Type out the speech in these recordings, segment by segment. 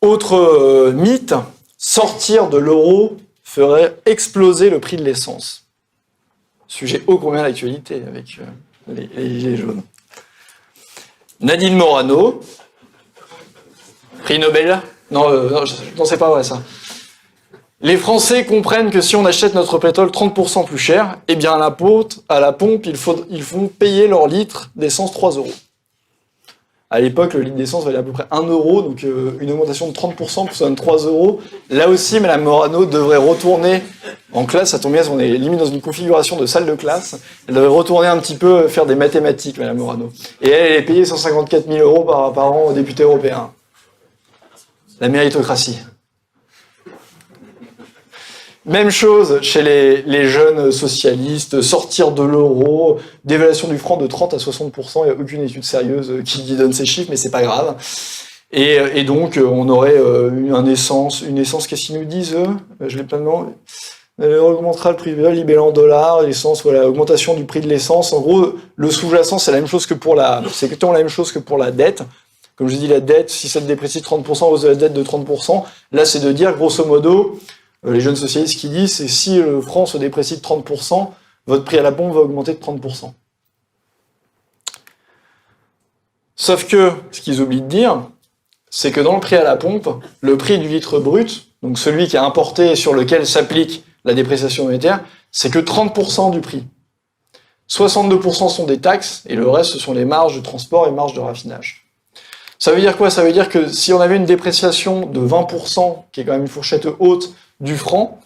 Autre mythe, sortir de l'euro ferait exploser le prix de l'essence. Sujet ô combien d'actualité avec les gilets jaunes. Nadine Morano, prix Nobel. Non, c'est pas vrai ça. Les Français comprennent que si on achète notre pétrole 30% plus cher, eh bien à la pompe, ils font payer leur litre d'essence 3 €. À l'époque, le litre d'essence valait à peu près 1 €, donc une augmentation de 30%, ça donne 3 €. Là aussi, Mme Morano devrait retourner en classe, ça tombe bien, on est limite dans une configuration de salle de classe, elle devrait retourner un petit peu faire des mathématiques, Mme Morano. Et elle est payée 154 000 € par an aux députés européens. La méritocratie. Même chose chez les jeunes socialistes, sortir de l'euro, dévaluation du franc de 30 à 60%, il n'y a aucune étude sérieuse qui donne ces chiffres, mais c'est pas grave. Et donc, on aurait une essence, qu'est-ce qu'ils nous disent, je l'ai pas de nom. Elle augmentera le prix, libellé en dollars, l'essence, voilà, augmentation du prix de l'essence. En gros, le sous-jacent, c'est exactement la même chose que pour la dette. Comme je dis, la dette, si ça te déprécie de 30%, hausse de la dette de 30%, là, c'est de dire, grosso modo, les jeunes socialistes qui disent, c'est si le franc se déprécie de 30%, votre prix à la pompe va augmenter de 30%. Sauf que, ce qu'ils oublient de dire, c'est que dans le prix à la pompe, le prix du litre brut, donc celui qui est importé et sur lequel s'applique la dépréciation monétaire, c'est que 30% du prix. 62% sont des taxes, et le reste, ce sont les marges de transport et marges de raffinage. Ça veut dire quoi? Ça veut dire que si on avait une dépréciation de 20%, qui est quand même une fourchette haute du franc,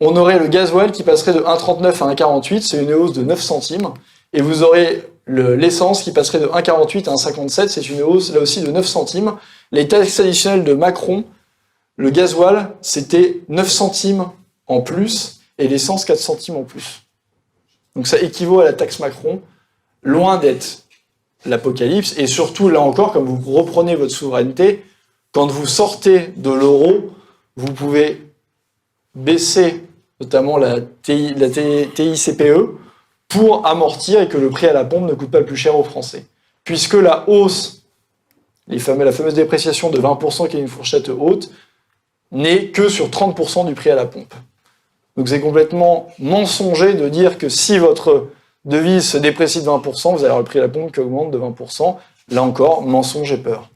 on aurait le gasoil qui passerait de 1,39 à 1,48, c'est une hausse de 9 centimes, et vous aurez l'essence qui passerait de 1,48 à 1,57, c'est une hausse là aussi de 9 centimes. Les taxes additionnelles de Macron, le gasoil, c'était 9 centimes en plus, et l'essence 4 centimes en plus. Donc ça équivaut à la taxe Macron, loin d'être l'apocalypse, et surtout, là encore, comme vous reprenez votre souveraineté, quand vous sortez de l'euro, vous pouvez baisser notamment la TICPE pour amortir et que le prix à la pompe ne coûte pas plus cher aux Français. Puisque la hausse, la fameuse dépréciation de 20% qui est une fourchette haute, n'est que sur 30% du prix à la pompe. Donc c'est complètement mensonger de dire que si votre devise se déprécie de 20%, vous allez avoir le prix à la pompe qui augmente de 20%. Là encore, mensonge et peur.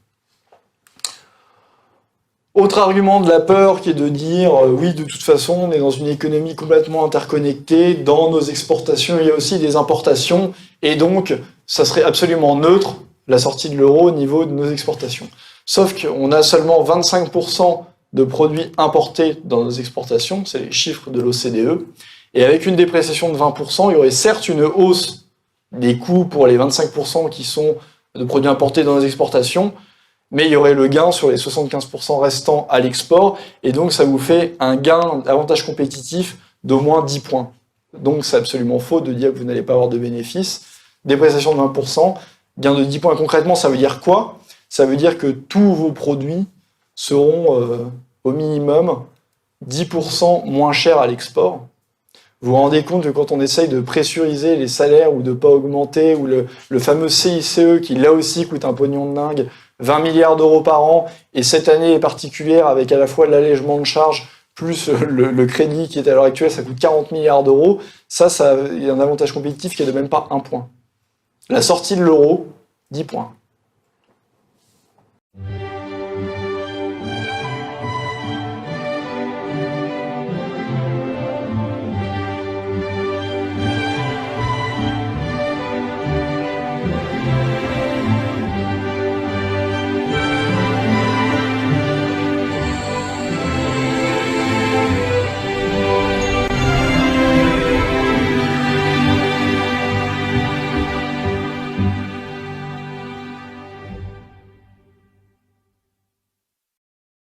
Autre argument de la peur qui est de dire oui, de toute façon, on est dans une économie complètement interconnectée, dans nos exportations, il y a aussi des importations, et donc ça serait absolument neutre, la sortie de l'euro au niveau de nos exportations. Sauf qu'on a seulement 25% de produits importés dans nos exportations, c'est les chiffres de l'OCDE, et avec une dépréciation de 20%, il y aurait certes une hausse des coûts pour les 25% qui sont de produits importés dans nos exportations, mais il y aurait le gain sur les 75% restants à l'export, et donc ça vous fait un gain, avantage compétitif d'au moins 10 points. Donc c'est absolument faux de dire que vous n'allez pas avoir de bénéfices. Dépréciation de 20%, gain de 10 points. Concrètement, ça veut dire quoi? Ça veut dire que tous vos produits seront au minimum 10% moins chers à l'export. Vous vous rendez compte que quand on essaye de pressuriser les salaires ou de pas augmenter, ou le fameux CICE qui là aussi coûte un pognon de dingue, 20 milliards d'euros par an, et cette année est particulière avec à la fois l'allègement de charges plus le crédit qui est à l'heure actuelle, ça coûte 40 milliards d'euros, ça il y a un avantage compétitif qui est de même pas 1 point. La sortie de l'euro, 10 points.